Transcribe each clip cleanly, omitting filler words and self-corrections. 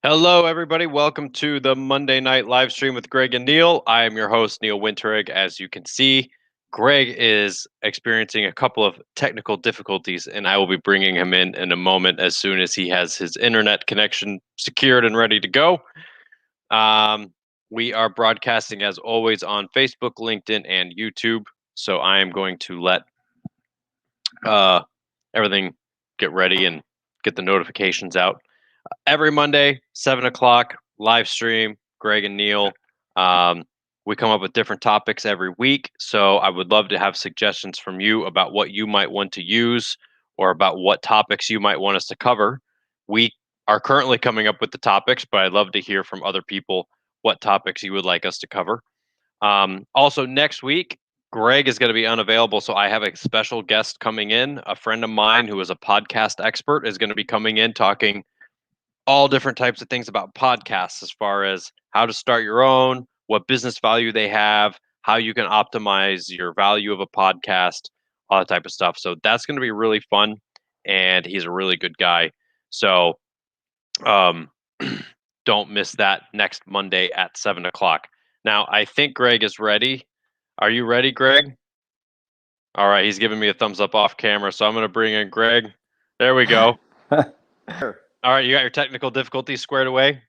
Hello, everybody. Welcome to the Monday night live stream with Greg and Neil. I am your host, Neil Winterig. As you can see, Greg is experiencing a couple of technical difficulties, and I will be bringing him in a moment as soon as he has his internet connection secured and ready to go. We are broadcasting, as always, on Facebook, LinkedIn, and YouTube. So I am going to let everything get ready and get the notifications out. Every Monday, 7 o'clock, live stream, Greg and Neil. We come up with different topics every week. So I would love to have suggestions from you about what you might want to use or about what topics you might want us to cover. We are currently coming up with the topics, but I'd love to hear from other people what topics you would like us to cover. Also, next week, Greg is going to be unavailable, so I have a special guest coming in. A friend of mine who is a podcast expert is going to be coming in talking all different types of things about podcasts, as far as how to start your own, what business value they have, how you can optimize your value of a podcast, all that type of stuff. So that's going to be really fun, and he's a really good guy. So don't miss that next Monday at 7 o'clock. Now, I think Greg is ready. Are you ready, Greg? All right, he's giving me a thumbs up off camera, so I'm going to bring in Greg. There we go. Sure. All right, you got your technical difficulties squared away?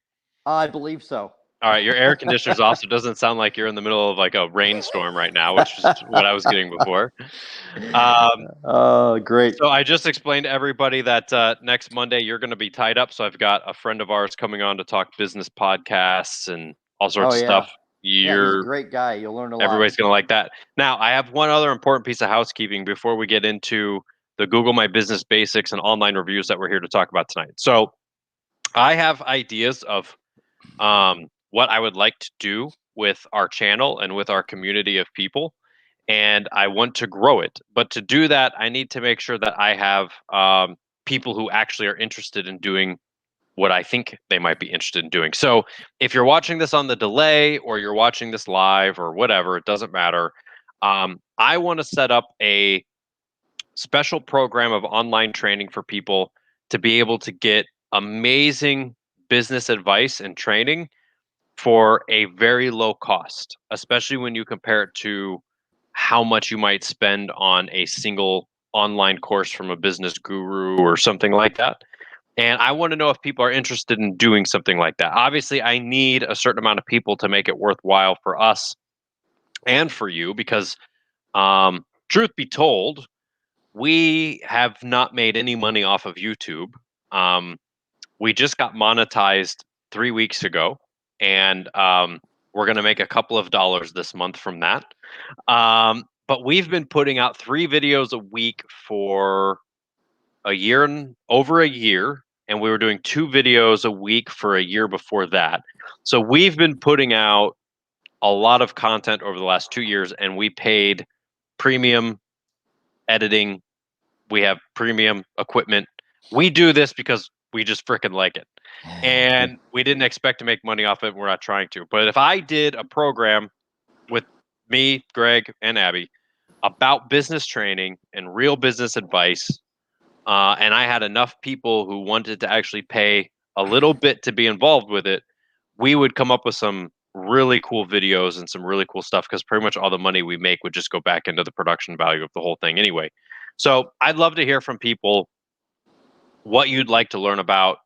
I believe so. All right, your air conditioner's off, so it doesn't sound like you're in the middle of like a rainstorm right now, which is what I was getting before. Great. So I just explained to everybody that next Monday you're going to be tied up. So I've got a friend of ours coming on to talk business podcasts and all sorts of stuff. Yeah, he's a great guy. You'll learn a lot. Everybody's going to like that. Now, I have one other important piece of housekeeping before we get into the Google My Business Basics and online reviews that we're here to talk about tonight. So I have ideas of what I would like to do with our channel and with our community of people, and I want to grow it. But to do that, I need to make sure that I have people who actually are interested in doing what I think they might be interested in doing. So if you're watching this on the delay or you're watching this live or whatever, it doesn't matter. I want to set up a special program of online training for people to be able to get amazing business advice and training for a very low cost, especially when you compare it to how much you might spend on a single online course from a business guru or something like that. And I want to know if people are interested in doing something like that. Obviously, I need a certain amount of people to make it worthwhile for us and for you because, truth be told, we have not made any money off of YouTube. We just got monetized 3 weeks ago, and we're going to make a couple of dollars this month from that. But we've been putting out 3 videos a week for over a year, and we were doing 2 videos a week for a year before that. So we've been putting out a lot of content over the last 2 years, and we paid premium editing. We have premium equipment. We do this because we just freaking like it. And we didn't expect to make money off it. We're not trying to. But if I did a program with me, Greg, and Abby about business training and real business advice, and I had enough people who wanted to actually pay a little bit to be involved with it, we would come up with some really cool videos and some really cool stuff, because pretty much all the money we make would just go back into the production value of the whole thing anyway. So I'd love to hear from people what you'd like to learn about,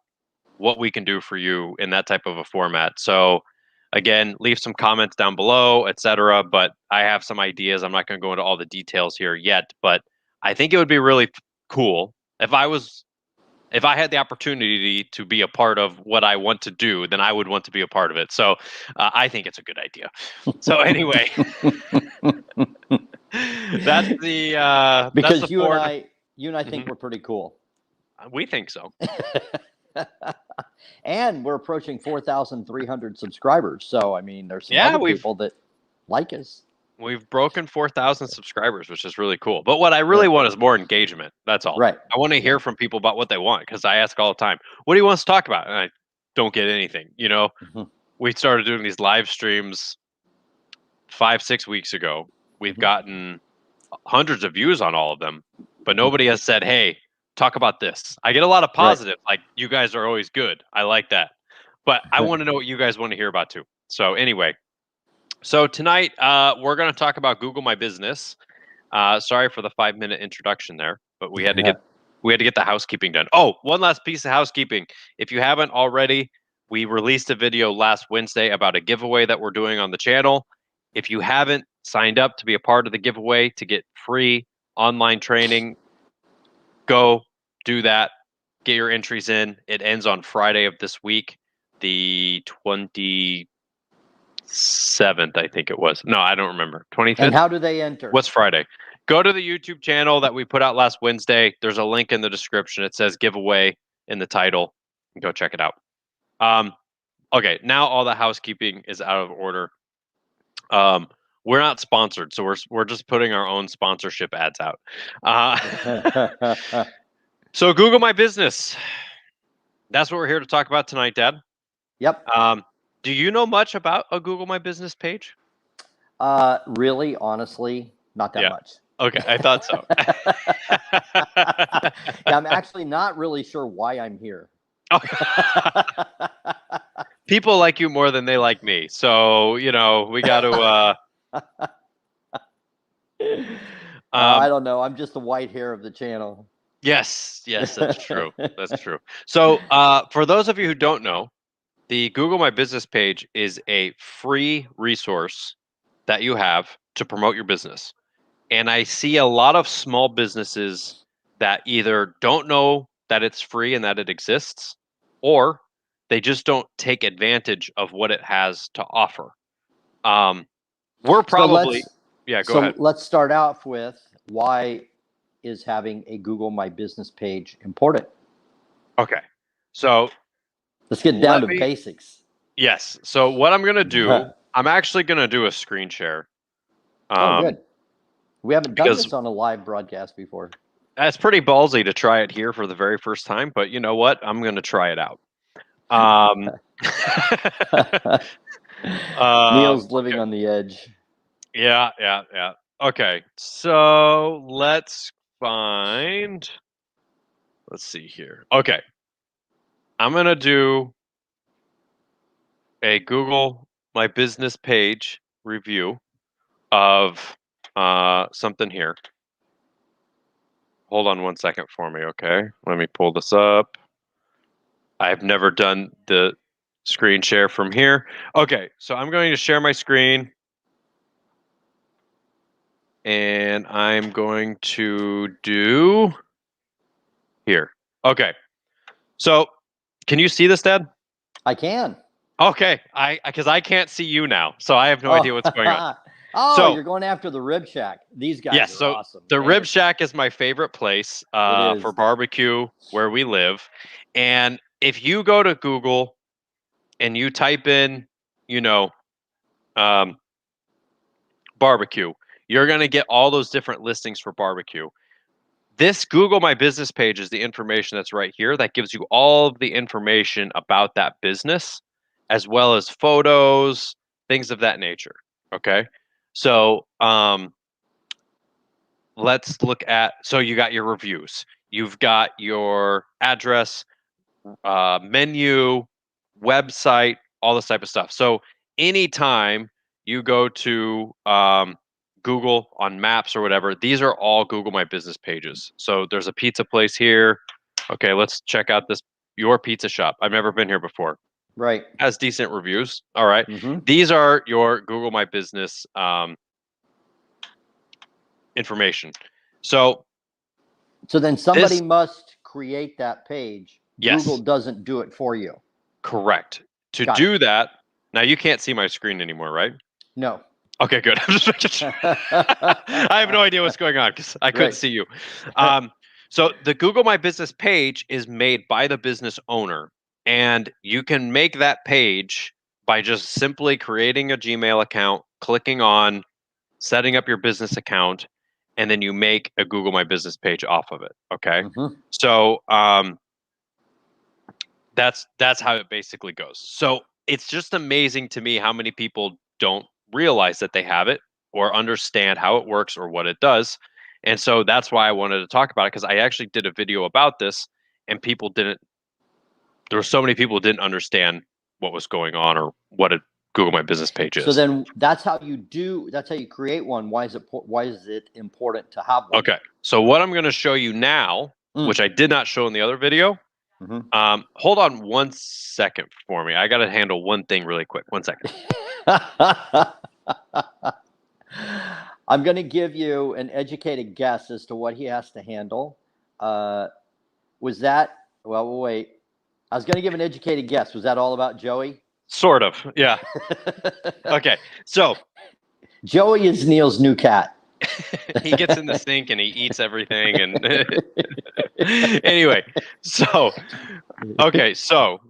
what we can do for you in that type of a format. So again, leave some comments down below, etc. But I have some ideas. I'm not going to go into all the details here yet, but I think it would be really cool if I had the opportunity to be a part of what I want to do, then I would want to be a part of it. So I think it's a good idea. So anyway, that's the because that's the you and I think we're pretty cool. We think so. And we're approaching 4,300 subscribers. So I mean, there's some other people that like us. We've broken 4,000 subscribers, which is really cool. But what I really want is more engagement. That's all. Right. I want to hear from people about what they want, because I ask all the time, what do you want us to talk about? And I don't get anything. You know, we started doing these live streams 5-6 weeks ago. We've gotten hundreds of views on all of them, but nobody has said, hey, talk about this. I get a lot of positive, like, you guys are always good. I like that. But I want to know what you guys want to hear about too. So anyway, so tonight we're going to talk about Google My Business. Sorry for the 5-minute introduction there, but we had to get the housekeeping done. Oh, one last piece of housekeeping. If you haven't already, we released a video last Wednesday about a giveaway that we're doing on the channel. If you haven't signed up to be a part of the giveaway to get free online training, go do that. Get your entries in. It ends on Friday of this week, the 27th, I think it was. No, I don't remember. 25th? And how do they enter? What's Friday? Go to the YouTube channel that we put out last Wednesday. There's a link in the description. It says giveaway in the title. Go check it out. Okay, now all the housekeeping is out of order. We're not sponsored, so we're just putting our own sponsorship ads out. So Google My Business. That's what we're here to talk about tonight, Dad. Yep. Do you know much about a Google My Business page? Really, honestly, not that much. Okay, I thought so. Yeah, I'm actually not really sure why I'm here. People like you more than they like me, so we got to. I don't know. I'm just the white hair of the channel. Yes, that's true. That's true. So, for those of you who don't know, the Google My Business page is a free resource that you have to promote your business. And I see a lot of small businesses that either don't know that it's free and that it exists, or they just don't take advantage of what it has to offer. We're probably, go ahead. Let's start off with, why is having a Google My Business page important? Okay. So let's get down to basics. Yes. So what I'm going to do, I'm actually going to do a screen share. Oh, good. We haven't done this on a live broadcast before. That's pretty ballsy to try it here for the very first time, but you know what? I'm going to try it out. Neil's living on the edge. Yeah. Okay. So let's see here. Okay. I'm going to do a Google My Business page review of something here. Hold on one second for me, okay? Let me pull this up. I've never done the screen share from here. Okay, so I'm going to share my screen. And I'm going to do here. Okay. So, can you see this, Dad? I can. Okay, because I can't see you now, so I have no idea what's going on. So you're going after the Rib Shack. These guys are awesome. The Rib Shack is my favorite place for barbecue where we live. And if you go to Google and you type in, barbecue, you're going to get all those different listings for barbecue. This Google My Business page is the information that's right here that gives you all of the information about that business, as well as photos, things of that nature. Okay. So let's look at, so you got your reviews, you've got your address, menu, website, all this type of stuff. So anytime you go to Google on Maps or whatever, these are all Google My Business pages. So there's a pizza place here. Okay, let's check out your pizza shop. I've never been here before. Right. Has decent reviews. All right. These are your Google My Business information. So then somebody must create that page. Yes. Google doesn't do it for you. Correct. To do that, now you can't see my screen anymore, right? No. Okay, good. I'm just making sure. I have no idea what's going on because I couldn't see you. So the Google My Business page is made by the business owner, and you can make that page by just simply creating a Gmail account, clicking on setting up your business account, and then you make a Google My Business page off of it. Okay. So that's how it basically goes. So it's just amazing to me how many people don't realize that they have it or understand how it works or what it does. And so that's why I wanted to talk about it, because I actually did a video about this and there were so many people who didn't understand what was going on or what a Google My Business page is. So then that's how you create one. Why is it important to have one? Okay. So what I'm going to show you now, which I did not show in the other video. Hold on 1 second for me. I got to handle one thing really quick. 1 second. I'm going to give you an educated guess as to what he has to handle. Was that, well, wait. I was going to give an educated guess. Was that all about Joey? Sort of, yeah. Okay, so. Joey is Neil's new cat. He gets in the sink and he eats everything. And anyway, so, okay, so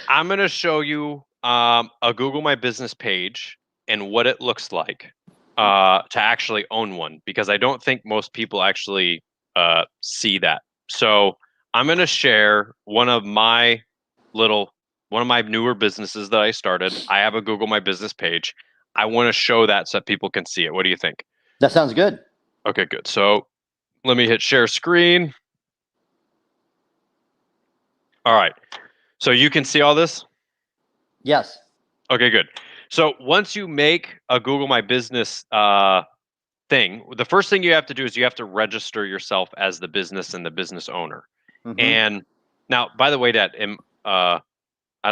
I'm going to show you a Google My Business page and what it looks like to actually own one, because I don't think most people actually see that. So I'm going to share one of my newer businesses that I started. I have a Google My Business page. I want to show that so that people can see it. What do you think? That sounds good. Okay, good. So let me hit share screen. All right. So you can see all this? Yes. Okay, good. So once you make a Google My Business thing, the first thing you have to do is you have to register yourself as the business and the business owner. And now, by the way, Dad, I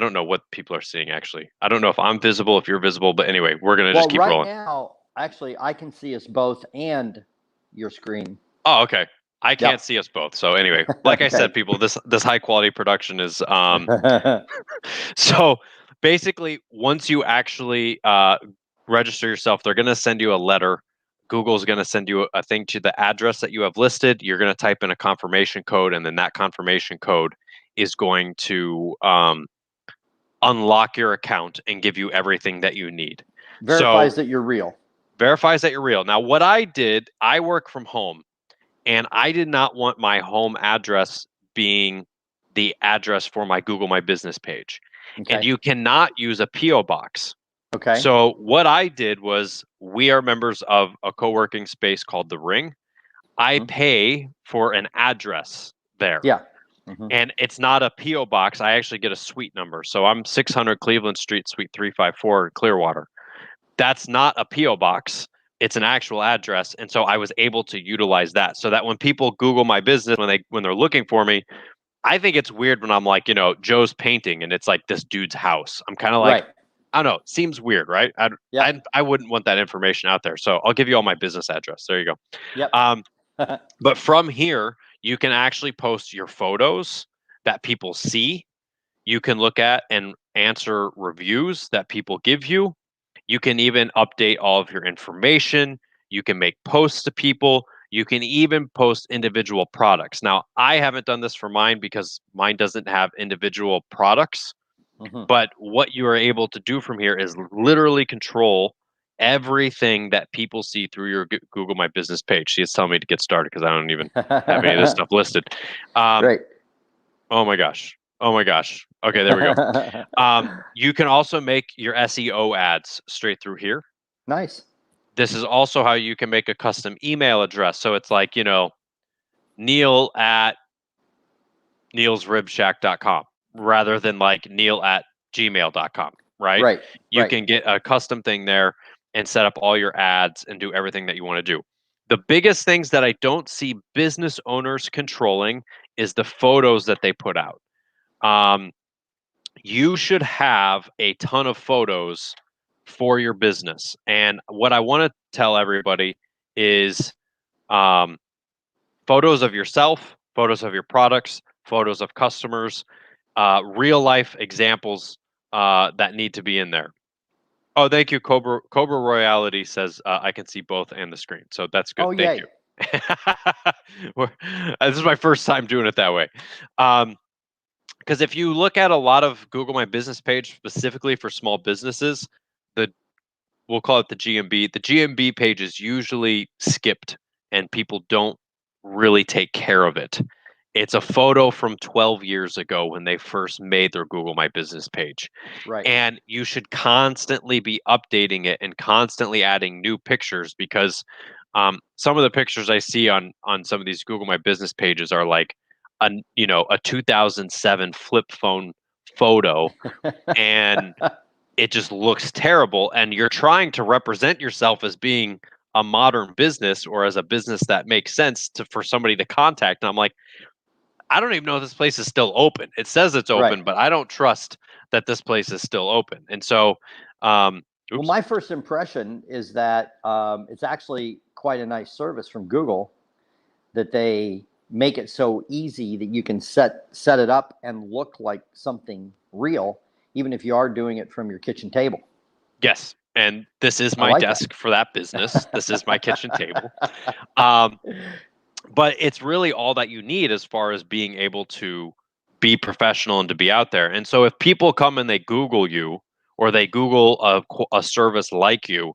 don't know what people are seeing, actually. I don't know if I'm visible, if you're visible, but anyway, we're going to just keep rolling. Right now, actually, I can see us both and your screen. Oh, okay. I can't see us both. So anyway, like I said, people, this high quality production is so basically once you actually register yourself, they're going to send you a letter. Google's going to send you a thing to the address that you have listed. You're going to type in a confirmation code, and then that confirmation code is going to unlock your account and give you everything that you need. Verifies that you're real. Verifies that you're real. Now, what I did, I work from home, and I did not want my home address being the address for my Google My Business page. Okay. And you cannot use a P.O. box. Okay. So what I did was, we are members of a co-working space called The Ring. I pay for an address there. Yeah. And it's not a P.O. box. I actually get a suite number. So I'm 600 Cleveland Street, Suite 354 in Clearwater. That's not a P.O. box. It's an actual address. And so I was able to utilize that, so that when people Google my business, when they're looking for me, I think it's weird when I'm like, Joe's painting and it's like this dude's house. I'm kind of like, right. I don't know. It seems weird, right? I wouldn't want that information out there. So I'll give you all my business address. There you go. Yep. But from here, you can actually post your photos that people see. You can look at and answer reviews that people give you. You can even update all of your information. You can make posts to people. You can even post individual products. Now, I haven't done this for mine because mine doesn't have individual products. But what you are able to do from here is literally control everything that people see through your Google My Business page. See, it's telling me to get started because I don't even have any of this stuff listed. Right. Oh my gosh. Okay, there we go. You can also make your SEO ads straight through here. Nice. This is also how you can make a custom email address. So it's like, Neil at neilsribshack.com rather than like neil@gmail.com, right? Right. You can get a custom thing there and set up all your ads and do everything that you want to do. The biggest things that I don't see business owners controlling is the photos that they put out. You should have a ton of photos for your business. And what I want to tell everybody is photos of yourself, photos of your products, photos of customers, real life examples that need to be in there. Oh, thank you. Cobra Royality says I can see both and the screen. So that's good. Thank you. This is my first time doing it that way. Because if you look at a lot of Google My Business page specifically for small businesses, we'll call it the GMB. The GMB page is usually skipped and people don't really take care of it. It's a photo from 12 years ago when they first made their Google My Business page. Right. And you should constantly be updating it and constantly adding new pictures, because some of the pictures I see on some of these Google My Business pages are like a 2007 flip phone photo and it just looks terrible. And you're trying to represent yourself as being a modern business or as a business that makes sense for somebody to contact. And I'm like, I don't even know if this place is still open. It says it's open, Right. but I don't trust that this place is still open. And so, well, my first impression is that it's actually quite a nice service from Google that they make it so easy that you can set it up and look like something real, even if you are doing it from your kitchen table. Yes. And this is I my like desk that. for that business. This is my kitchen table. But it's really all that you need as far as being able to be professional and to be out there. And so if people come and they Google you or they Google a service like you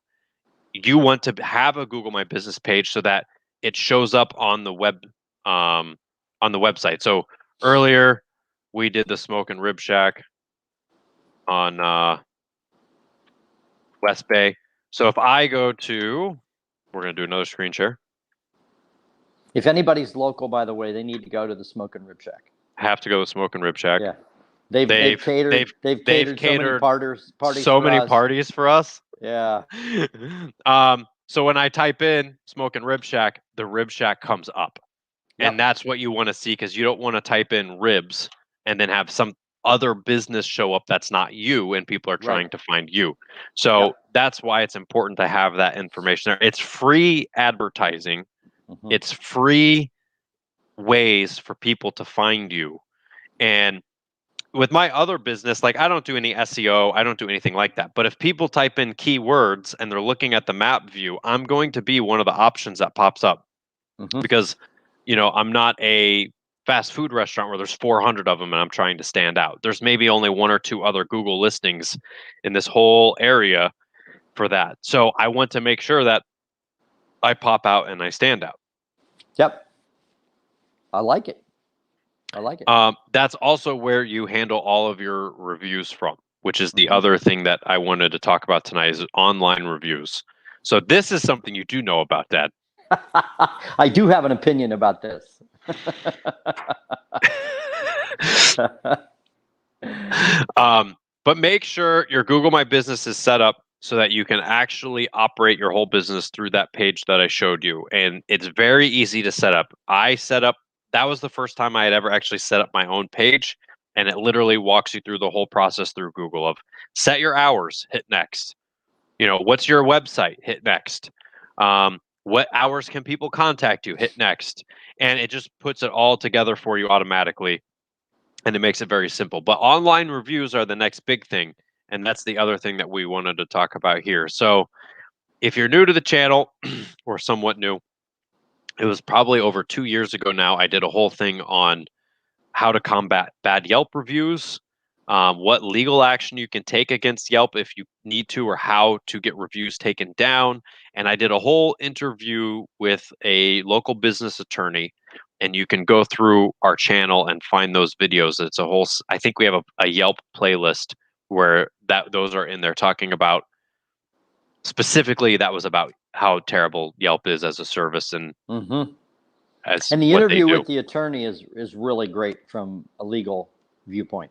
want to have a Google My Business page so that it shows up on the website. So earlier we did the Smoke and Rib Shack on West Bay. So if I go to, we're going to do another screen share. If anybody's local, by the way, they need to go to the Smoke and Rib Shack. Have to go to Smoke and Rib Shack. Yeah, they've catered so many parties for us. Yeah. So when I type in Smoke and Rib Shack, the Rib Shack comes up. Yep. And that's what you want to see, because you don't want to type in ribs and then have some other business show up that's not you and people are trying to find you. So that's why it's important to have that information there. It's free advertising. Mm-hmm. It's free ways for people to find you. And with my other business, like I don't do any SEO, I don't do anything like that. But if people type in keywords and they're looking at the map view, I'm going to be one of the options that pops up. Mm-hmm. Because, you know, I'm not a fast food restaurant where there's 400 of them and I'm trying to stand out. There's maybe only one or two other Google listings in this whole area for that. So I want to make sure that I pop out and I stand out. Yep. I like it. That's also where you handle all of your reviews from, which is the Mm-hmm. other thing that I wanted to talk about tonight is online reviews. So this is something you do know about, Dad. I do have an opinion about this. But make sure your Google My Business is set up so that you can actually operate your whole business through that page that I showed you. And it's very easy to set up. That was the first time I had ever actually set up my own page. And it literally walks you through the whole process through Google of set your hours, hit next. You know, what's your website? Hit next. What hours can people contact you? Hit next. And it just puts it all together for you automatically. And it makes it very simple. But online reviews are the next big thing. And that's the other thing that we wanted to talk about here. So if you're new to the channel or somewhat new, it was probably over 2 years ago now, I did a whole thing on how to combat bad Yelp reviews, what legal action you can take against Yelp if you need to, or how to get reviews taken down. And I did a whole interview with a local business attorney, and you can go through our channel and find those videos. It's a whole, I think we have a Yelp playlist where those are in there talking about specifically that was about how terrible Yelp is as a service and as and the what interview they do. with the attorney is really great from a legal viewpoint.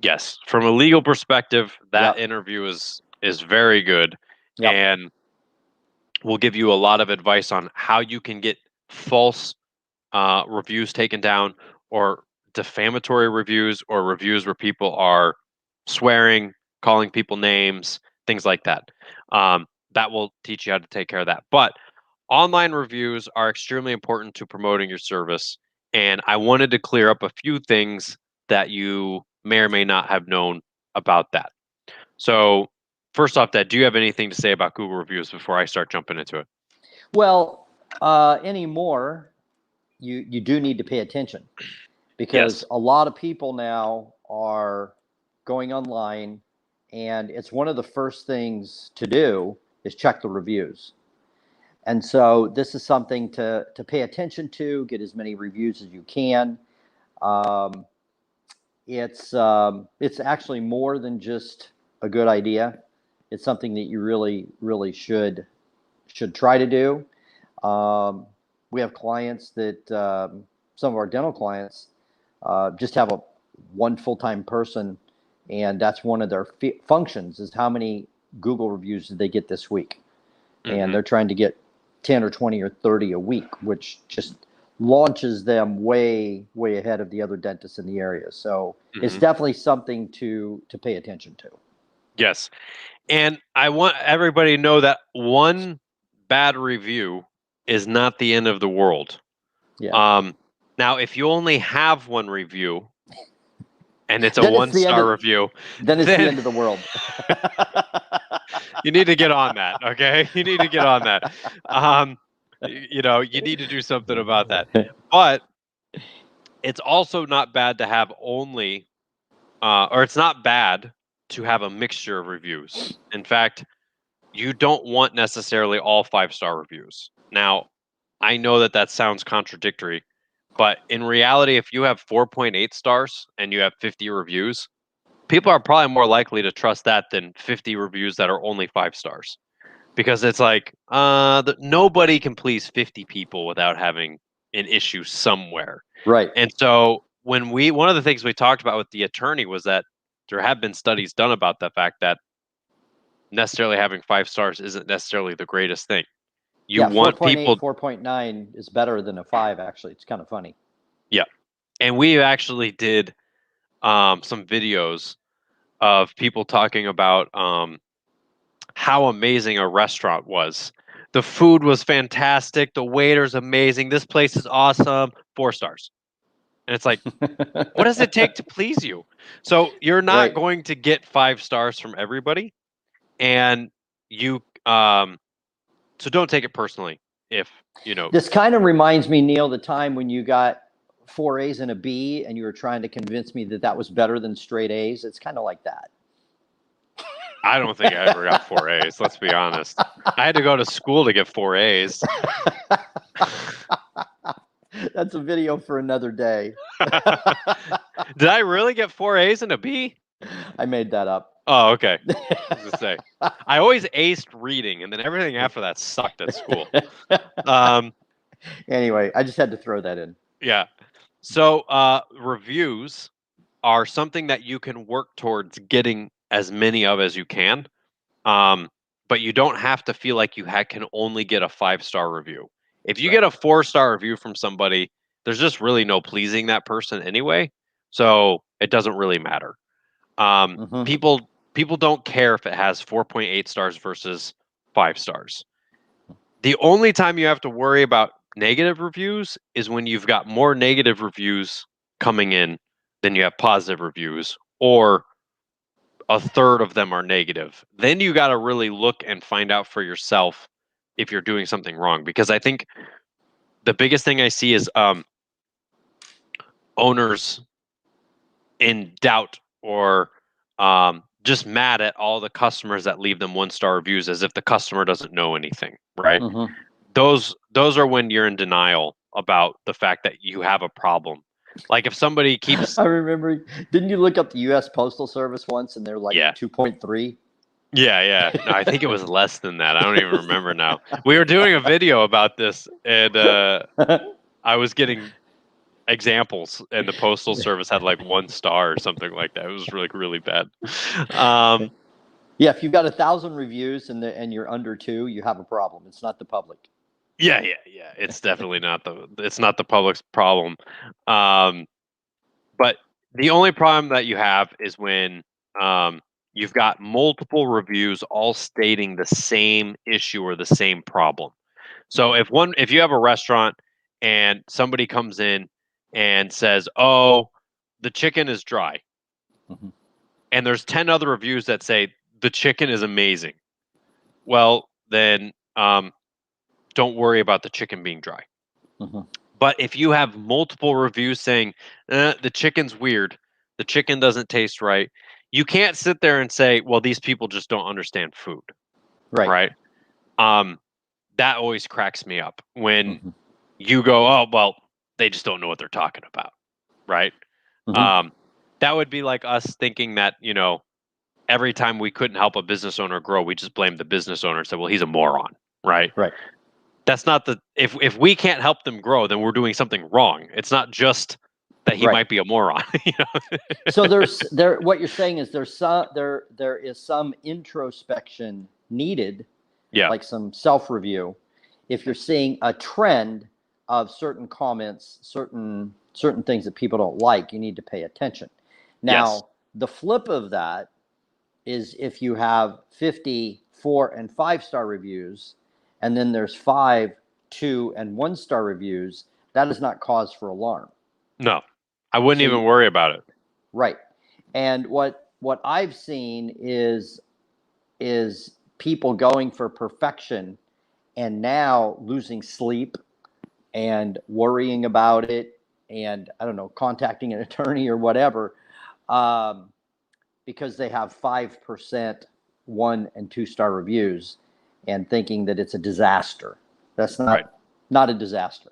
Yes, from a legal perspective, that interview is very good, and will give you a lot of advice on how you can get false reviews taken down, or defamatory reviews, or reviews where people are swearing, calling people names, things like that. That will teach you how to take care of that. But online reviews are extremely important to promoting your service, and I wanted to clear up a few things that you may or may not have known about that. So first off, Dad, do you have anything to say about Google reviews before I start jumping into it? Well, anymore, you do need to pay attention, because a lot of people now are going online, and it's one of the first things to do is check the reviews. And so this is something to pay attention to, get as many reviews as you can. It's actually more than just a good idea. It's something that you really should try to do. We have clients that some of our dental clients just have one full-time person and that's one of their functions is how many Google reviews did they get this week. And they're trying to get 10 or 20 or 30 a week, which just launches them way ahead of the other dentists in the area. So it's definitely something to pay attention to. Yes. And I want everybody to know that one bad review is not the end of the world. Yeah. Now, if you only have one review and it's a Then it's the end 1-star of- review, Then it's the end of the world. you need to get on that, okay? You need to get on that. You need to do something about that. But it's also not bad to have only, or it's not bad to have a mixture of reviews. In fact, you don't want necessarily all 5-star reviews. Now, I know that sounds contradictory, but in reality, if you have 4.8 stars and you have 50 reviews, people are probably more likely to trust that than 50 reviews that are only 5 stars. Because it's like, nobody can please 50 people without having an issue somewhere. Right. And so one of the things we talked about with the attorney was that there have been studies done about the fact that necessarily having 5 stars isn't necessarily the greatest thing. You want 4.8, people 4.9 is better than a 5, actually. It's kind of funny. Yeah. And we actually did some videos of people talking about how amazing a restaurant was. The food was fantastic. The waiter's amazing. This place is awesome. 4 stars. And it's like, what does it take to please you? So you're not going to get 5 stars from everybody. And you, so don't take it personally if, This kind of reminds me, Neil, the time when you got 4 A's and a B and you were trying to convince me that was better than straight A's. It's kind of like that. I don't think I ever got 4 A's. Let's be honest. I had to go to school to get 4 A's. That's a video for another day. Did I really get 4 A's and a B? I made that up. Oh, okay. I was gonna say, I always aced reading, and then everything after that sucked at school. Anyway, I just had to throw that in. Yeah. So reviews are something that you can work towards getting as many of as you can. But you don't have to feel like you can only get a 5-star review. If you get a 4-star review from somebody, there's just really no pleasing that person anyway. So it doesn't really matter. People don't care if it has 4.8 stars versus 5 stars. The only time you have to worry about negative reviews is when you've got more negative reviews coming in than you have positive reviews, or a third of them are negative. Then you got to really look and find out for yourself if you're doing something wrong. Because I think the biggest thing I see is owners in doubt or just mad at all the customers that leave them 1-star reviews as if the customer doesn't know anything, right? Those are when you're in denial about the fact that you have a problem. Like if somebody keeps... I remember, didn't you look up the U.S. Postal Service once and they're like 2.3? Yeah. No, I think it was less than that. I don't even remember now. We were doing a video about this, and I was getting examples, and the Postal Service had like 1 star or something like that. It was really, really bad. Yeah, if you've got 1,000 reviews and you're under 2, you have a problem. It's not the public. Yeah. It's definitely not the public's problem. But the only problem that you have is when you've got multiple reviews all stating the same issue or the same problem. So if you have a restaurant and somebody comes in and says, "Oh, the chicken is dry," and there's 10 other reviews that say the chicken is amazing, well, then don't worry about the chicken being dry. But if you have multiple reviews saying the chicken's weird, the chicken doesn't taste right, you can't sit there and say, well, these people just don't understand food. Right? That always cracks me up when you go, oh, well, they just don't know what they're talking about. Right? That would be like us thinking that, every time we couldn't help a business owner grow, we just blamed the business owner and said, well, he's a moron. Right? That's not if we can't help them grow, then we're doing something wrong. It's not just that he Right. might be a moron. So what you're saying is there is some introspection needed, Yeah. like some self-review. If you're seeing a trend of certain comments, certain things that people don't like, you need to pay attention. Now, Yes. the flip of that is if you have 50 4 and 5-star reviews, and then there's 5, 2, and 1-star reviews, that is not cause for alarm. No, I wouldn't So even worry about it. Right. And what I've seen is people going for perfection and now losing sleep and worrying about it, and I don't know, contacting an attorney or whatever, because they have 5% 1 and 2-star reviews and thinking that it's a disaster. That's not a disaster.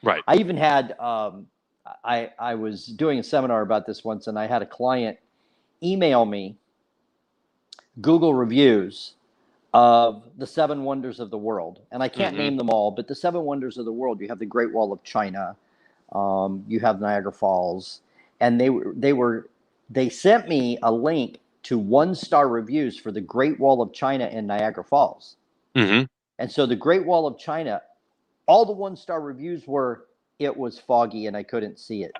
Right. I even had I was doing a seminar about this once, and I had a client email me Google reviews of the 7 wonders of the world. And I can't name them all, but the 7 wonders of the world, you have the Great Wall of China, you have Niagara Falls, and they sent me a link to 1-star reviews for the Great Wall of China and Niagara Falls. Mm-hmm. And so the Great Wall of China, all the 1-star reviews were, it was foggy and I couldn't see it.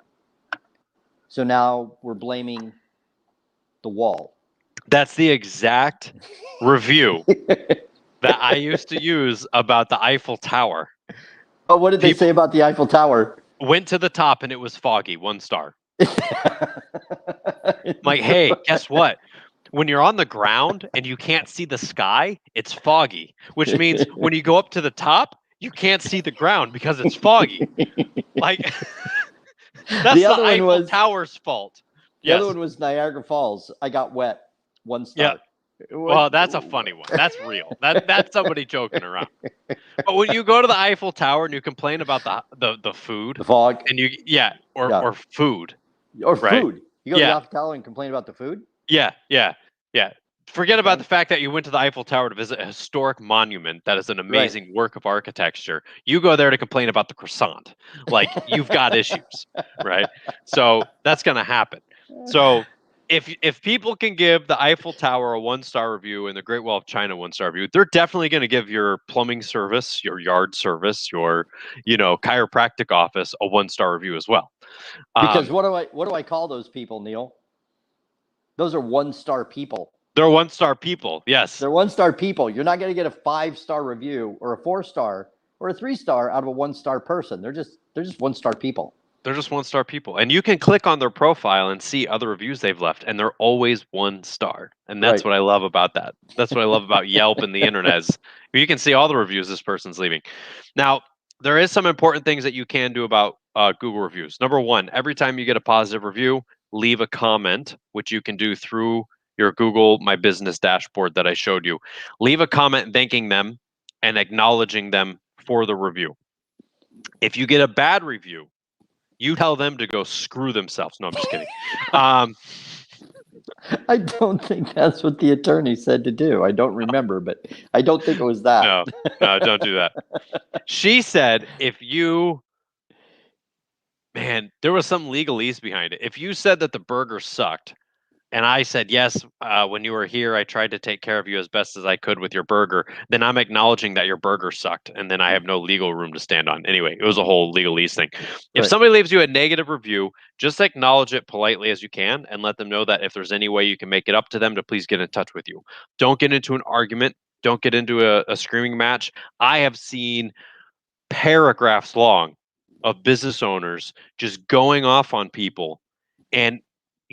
So now we're blaming the wall. That's the exact review that I used to use about the Eiffel Tower. Oh, what did they say about the Eiffel Tower? Went to the top and it was foggy, 1 star. Like, hey, guess what? When you're on the ground and you can't see the sky, it's foggy, which means when you go up to the top, you can't see the ground because it's foggy. Like, that's the Eiffel Tower's fault. The other one was Niagara Falls. I got wet, 1 star. Yeah. Well, that's a funny one. That's real. That's somebody joking around. But when you go to the Eiffel Tower and you complain about the food, the fog, and or food, or right? food. You go to the Eiffel Tower and complain about the food? Yeah. Forget about the fact that you went to the Eiffel Tower to visit a historic monument that is an amazing work of architecture. You go there to complain about the croissant. Like, you've got issues, right? So that's going to happen. So if people can give the Eiffel Tower a 1-star review and the Great Wall of China 1-star review, they're definitely going to give your plumbing service, your yard service, your chiropractic office a 1-star review as well. Because what do I call those people, Neil? Those are 1-star people. They're 1-star people. Yes. They're 1-star people. You're not going to get a 5-star review or a 4-star or a 3-star out of a 1-star person. They're just 1-star people. They're just 1-star people. And you can click on their profile and see other reviews they've left, and they're always 1 star. And that's what I love about that. That's what I love about Yelp and the internet is you can see all the reviews this person's leaving. Now, there is some important things that you can do about Google reviews. Number 1, every time you get a positive review, leave a comment, which you can do through your Google My Business dashboard that I showed you. Leave a comment thanking them and acknowledging them for the review. If you get a bad review, you tell them to go screw themselves. No, I'm just kidding. I don't think that's what the attorney said to do. I don't remember, but I don't think it was that. No, don't do that. She said there was some legalese behind it. If you said that the burger sucked, and I said, yes, when you were here, I tried to take care of you as best as I could with your burger, then I'm acknowledging that your burger sucked, and then I have no legal room to stand on. Anyway, it was a whole legalese thing. If somebody leaves you a negative review, just acknowledge it politely as you can and let them know that if there's any way you can make it up to them, to please get in touch with you. Don't get into an argument. Don't get into a screaming match. I have seen paragraphs long of business owners just going off on people, and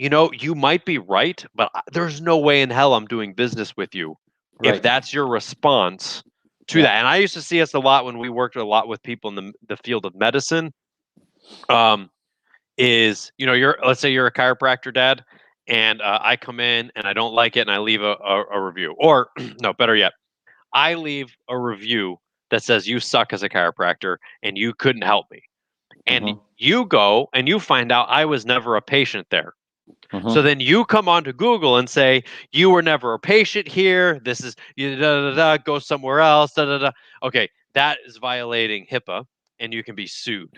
you might be right, but there's no way in hell I'm doing business with you if that's your response to that. And I used to see us a lot when we worked a lot with people in the field of medicine. Let's say you're a chiropractor, Dad, and I come in and I don't like it and I leave a review. Or no, better yet, I leave a review that says you suck as a chiropractor and you couldn't help me. And you go and you find out I was never a patient there. So then you come onto Google and say, you were never a patient here. This is go somewhere else. Okay, that is violating HIPAA and you can be sued.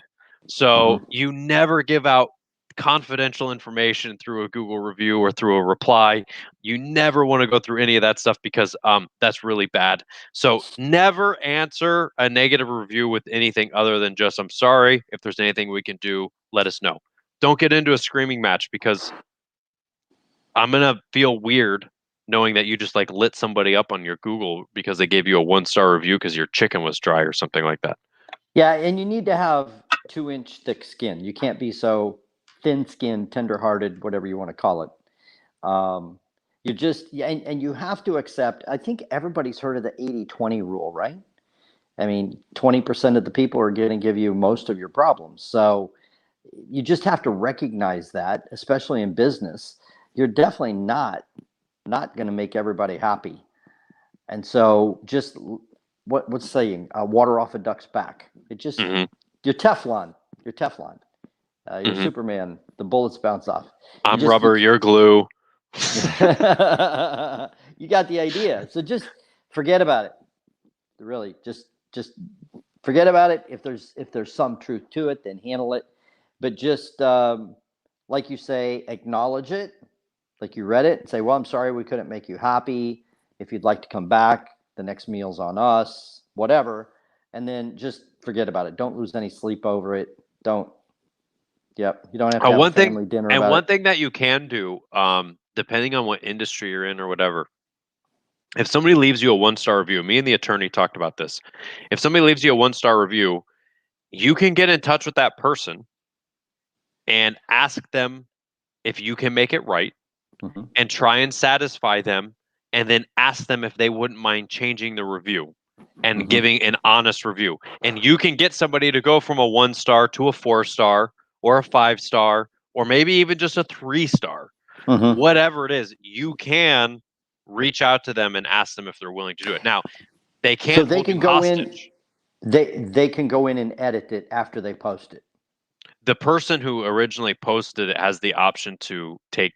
So you never give out confidential information through a Google review or through a reply. You never want to go through any of that stuff because that's really bad. So never answer a negative review with anything other than just, I'm sorry. If there's anything we can do, let us know. Don't get into a screaming match because I'm going to feel weird knowing that you just like lit somebody up on your Google because they gave you a 1-star review because your chicken was dry or something like that. Yeah, and you need to have 2-inch thick skin. You can't be so thin-skinned, tender-hearted, whatever you want to call it. You just, and you have to accept, I think everybody's heard of the 80-20 rule, right? I mean, 20% of the people are going to give you most of your problems. So you just have to recognize that, especially in business. You're definitely not going to make everybody happy. And so just what's saying, water off a duck's back. It just, you're Teflon. You're Superman. The bullets bounce off. I'm rubber, you're glue. You got the idea. So just forget about it. Really, just forget about it. If there's some truth to it, then handle it. But just like you say, acknowledge it. Like you read it and say, well, I'm sorry we couldn't make you happy. If you'd like to come back, the next meal's on us, whatever. And then just forget about it. Don't lose any sleep over it. You don't have to have a family dinner about it. And one thing that you can do, depending on what industry you're in or whatever, if somebody leaves you a 1-star review, me and the attorney talked about this. If somebody leaves you a 1-star review, you can get in touch with that person and ask them if you can make it right and try and satisfy them, and then ask them if they wouldn't mind changing the review and giving an honest review. And you can get somebody to go from a 1-star to a 4-star or a 5-star or maybe even just a 3-star. Whatever it is, you can reach out to them and ask them if they're willing to do it. Now, they can't so they hold can you go hostage. They can go in and edit it after they post it. The person who originally posted it has the option to take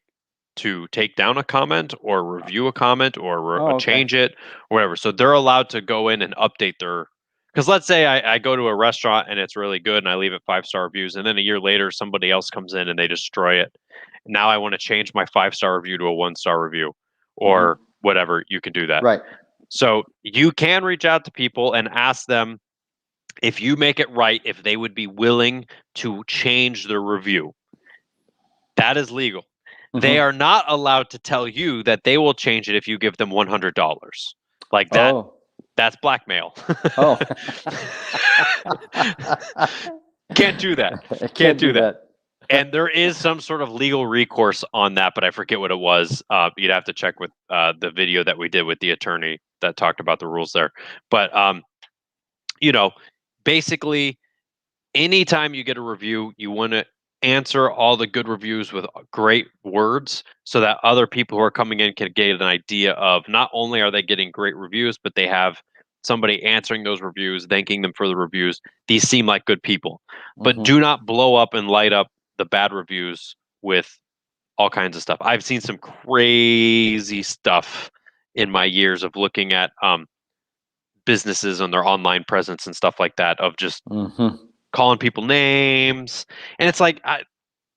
down a comment or review a comment or change it or whatever. So they're allowed to go in and update their, because let's say I go to a restaurant and it's really good and I leave it 5-star reviews, and then a year later somebody else comes in and they destroy it. Now I want to change my 5-star review to a 1-star review or whatever. You can do that. Right. So you can reach out to people and ask them if you make it right, if they would be willing to change their review. That is legal. They are not allowed to tell you that they will change it if you give them $100. Like that. That's blackmail. Can't do that. Can't do that. And there is some sort of legal recourse on that, but I forget what it was. You'd have to check with the video that we did with the attorney that talked about the rules there. But basically, anytime you get a review, you want to answer all the good reviews with great words so that other people who are coming in can get an idea of not only are they getting great reviews, but they have somebody answering those reviews, thanking them for the reviews. These seem like good people. But do not blow up and light up the bad reviews with all kinds of stuff. I've seen some crazy stuff in my years of looking at businesses and their online presence and stuff like that, of just calling people names. And it's like,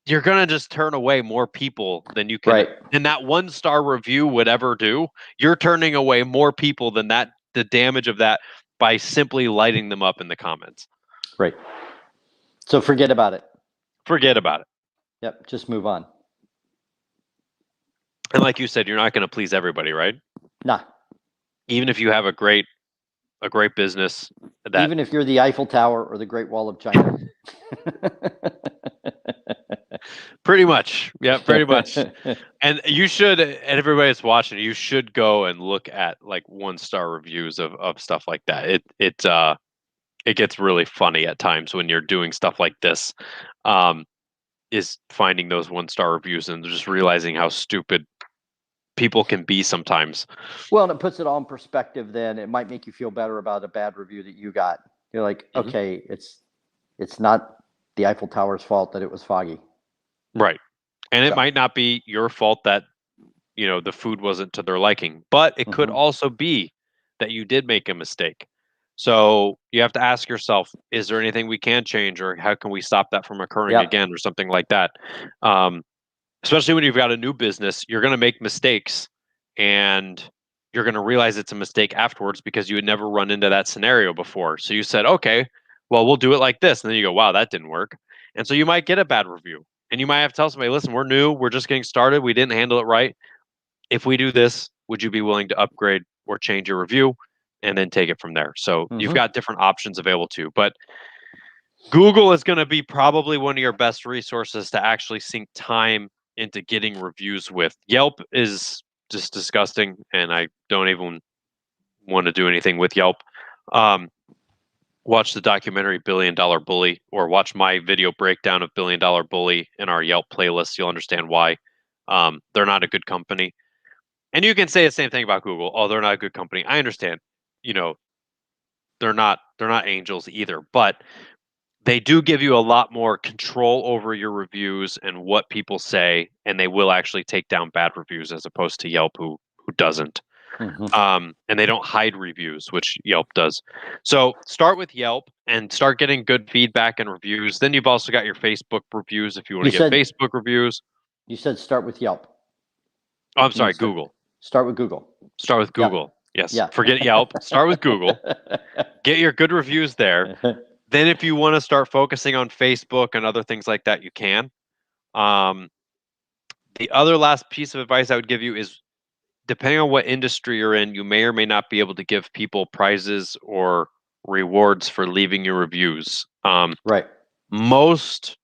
you're going to just turn away more people than you can. Right. And that 1-star review would ever do. You're turning away more people than that, the damage of that, by simply lighting them up in the comments. Right. So forget about it. Forget about it. Yep. Just move on. And like you said, you're not going to please everybody, right? Nah. Even if you have a great business. Even if you're the Eiffel Tower or the Great Wall of China. Pretty much. Yeah, pretty much. And you should, and everybody that's watching, you should go and look at like 1-star reviews of stuff like that. It gets really funny at times when you're doing stuff like this, is finding those 1-star reviews and just realizing how stupid people can be sometimes. Well, and it puts it all in perspective. Then it might make you feel better about a bad review that you got. You're like, okay, it's not the Eiffel Tower's fault that it was foggy. Right. And it might not be your fault that, the food wasn't to their liking, but it could also be that you did make a mistake. So you have to ask yourself, is there anything we can change, or how can we stop that from occurring Yep. again, or something like that? Especially when you've got a new business, you're going to make mistakes, and you're going to realize it's a mistake afterwards because you had never run into that scenario before. So you said, okay, well, we'll do it like this. And then you go, wow, that didn't work. And so you might get a bad review, and you might have to tell somebody, listen, we're new. We're just getting started. We didn't handle it right. If we do this, would you be willing to upgrade or change your review, and then take it from there? So you've got different options available to you. But Google is going to be probably one of your best resources to actually sink time into getting reviews with. Yelp is just disgusting, and I don't even want to do anything with Yelp. Watch the documentary Billion Dollar Bully, or watch my video breakdown of Billion Dollar Bully in our Yelp playlist. You'll understand why. They're not a good company. And you can say the same thing about Google. Oh, they're not a good company. I understand. You know, they're not angels either, but they do give you a lot more control over your reviews and what people say, and they will actually take down bad reviews, as opposed to Yelp, who doesn't. And they don't hide reviews, which Yelp does. So start with Yelp and start getting good feedback and reviews. Then you've also got your Facebook reviews if you want to get Facebook reviews. You said start with Yelp. Oh, I'm sorry, Google. Start with Google. Start with Google. Yep. Yes. Yeah. Forget Yelp. Start with Google. Get your good reviews there. Then if you want to start focusing on Facebook and other things like that, you can. The other last piece of advice I would give you is, depending on what industry you're in, you may or may not be able to give people prizes or rewards for leaving your reviews. Right. Most,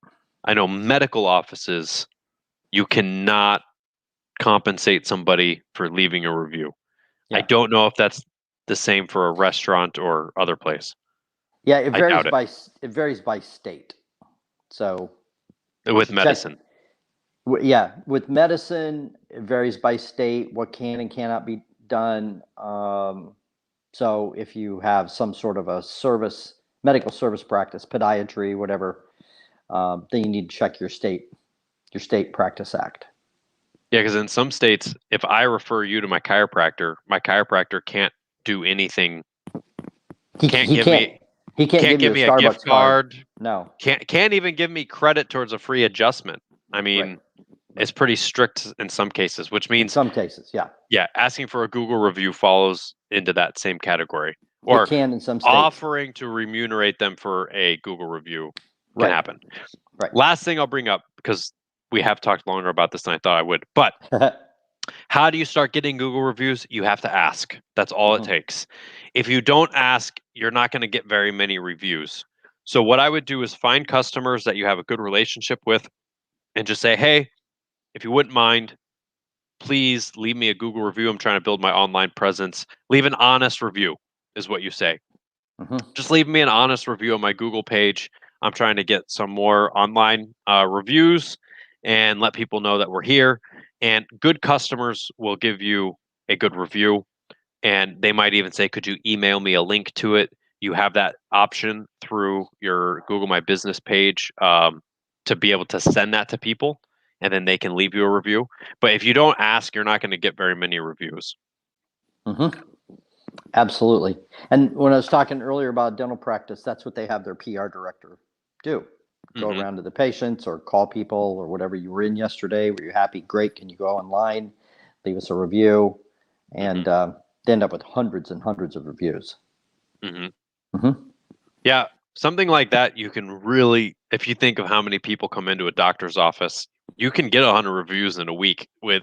I know, medical offices, you cannot compensate somebody for leaving a review. Yeah. I don't know if that's the same for a restaurant or other place. Yeah, it varies by state. So with medicine. With medicine, it varies by state what can and cannot be done. So if you have some sort of a medical service practice, podiatry, whatever, then you need to check your state practice act. Yeah, because in some states, if I refer you to my chiropractor can't do anything. He can't give me a Starbucks gift card. No. Can't even give me credit towards a free adjustment. I mean, it's pretty strict in some cases, which means in some cases, yeah. Yeah, asking for a Google review falls into that same category. Or it can in some states. Offering to remunerate them for a Google review can happen. Right. Last thing I'll bring up, because we have talked longer about this than I thought I would, but how do you start getting Google reviews? You have to ask. That's all it takes. If you don't ask, you're not going to get very many reviews. So what I would do is find customers that you have a good relationship with and just say, hey, if you wouldn't mind, please leave me a Google review. I'm trying to build my online presence. Leave an honest review is what you say. Just leave me an honest review on my Google page. I'm trying to get some more online reviews and let people know that we're here. And good customers will give you a good review. And they might even say, could you email me a link to it? You have that option through your Google My Business page to be able to send that to people, and then they can leave you a review. But if you don't ask, you're not going to get very many reviews. Absolutely. And when I was talking earlier about dental practice, that's what they have their PR director do. Go around to the patients or call people or whatever. You were in yesterday. Were you happy? Great. Can you go online? Leave us a review. And they end up with hundreds and hundreds of reviews. Yeah. Something like that, you can really, if you think of how many people come into a doctor's office, you can get 100 reviews in a week with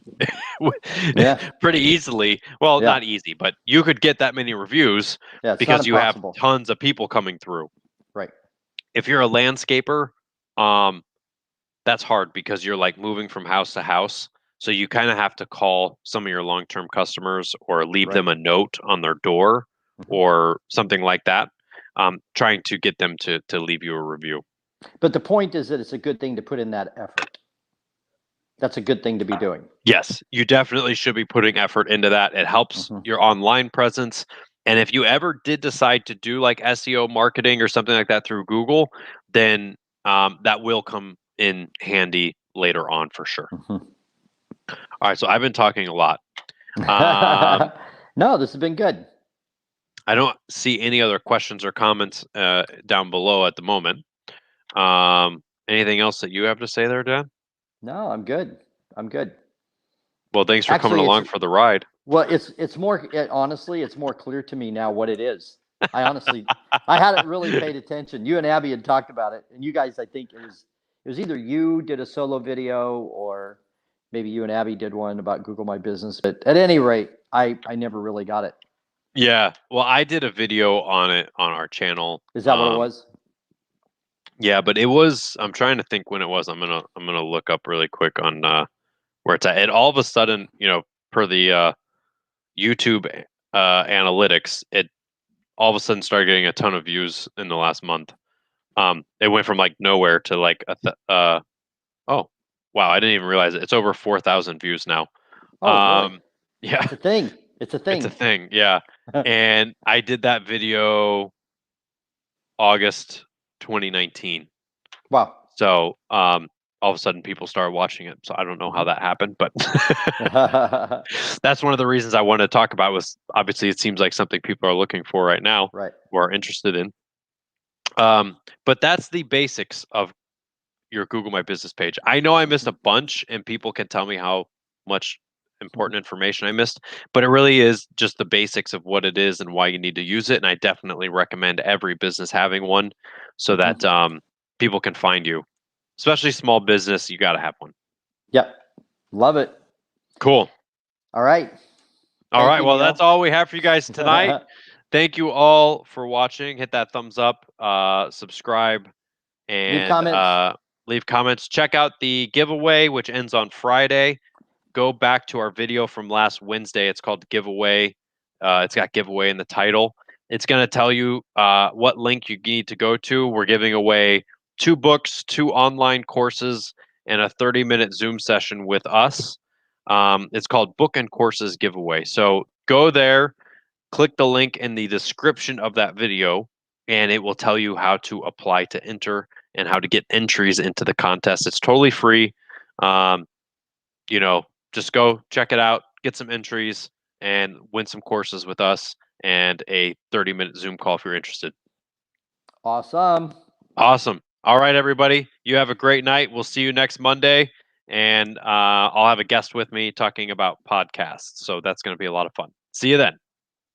pretty easily. Well, not easy, but you could get that many reviews because you have tons of people coming through. Right. If you're a landscaper, that's hard because you're like moving from house to house. So you kind of have to call some of your long-term customers or leave them a note on their door or something like that, trying to get them to leave you a review. But the point is that it's a good thing to put in that effort. That's a good thing to be doing. Yes, you definitely should be putting effort into that. It helps your online presence. And if you ever did decide to do like SEO marketing or something like that through Google, then that will come in handy later on for sure. All right, so I've been talking a lot. No, this has been good. I don't see any other questions or comments down below at the moment. Anything else that you have to say there, Dan? No, I'm good. I'm good. Well, thanks for coming Actually, along for the ride. well, it's more, honestly, it's more clear to me now what it is. I honestly, I hadn't really paid attention. You and Abby had talked about it, and you guys, I think it was either you did a solo video or maybe you and Abby did one about Google My Business. But at any rate, I never really got it. Yeah, well, I did a video on it on our channel. Is that what it was? Yeah, but it was. I'm trying to think when it was. I'm gonna look up really quick on where it's at. And all of a sudden, per the YouTube analytics, it all of a sudden started getting a ton of views in the last month. It went from like nowhere to like oh wow, I didn't even realize it. It's over 4,000 views now. Oh, really? Yeah, It's a thing. It's a thing. it's a thing. Yeah, and I did that video August 2019. Wow. So all of a sudden people started watching it. So I don't know how that happened, but that's one of the reasons I wanted to talk about. Was obviously it seems like something people are looking for right now, Right. or are interested in. But that's the basics of your Google My Business page. I know I missed a bunch, and people can tell me how much important information I missed, but it really is just the basics of what it is and why you need to use it. And I definitely recommend every business having one, so that people can find you, especially small business. You got to have one. Yep. Love it. Cool. All right. All right. you, Well, Neil. that's all we have for you guys tonight. Thank you all for watching. Hit that thumbs up, subscribe, and leave comments. Check out the giveaway, which ends on Friday. Go back to our video from last Wednesday. It's called Giveaway. It's got giveaway in the title. It's going to tell you what link you need to go to. We're giving away 2 books, 2 online courses, and a 30-minute Zoom session with us. It's called Book and Courses Giveaway. So go there, click the link in the description of that video, and it will tell you how to apply to enter and how to get entries into the contest. It's totally free. Just go check it out, get some entries, and win some courses with us and a 30-minute Zoom call if you're interested. Awesome. All right, everybody. You have a great night. We'll see you next Monday. And I'll have a guest with me talking about podcasts. So that's going to be a lot of fun. See you then.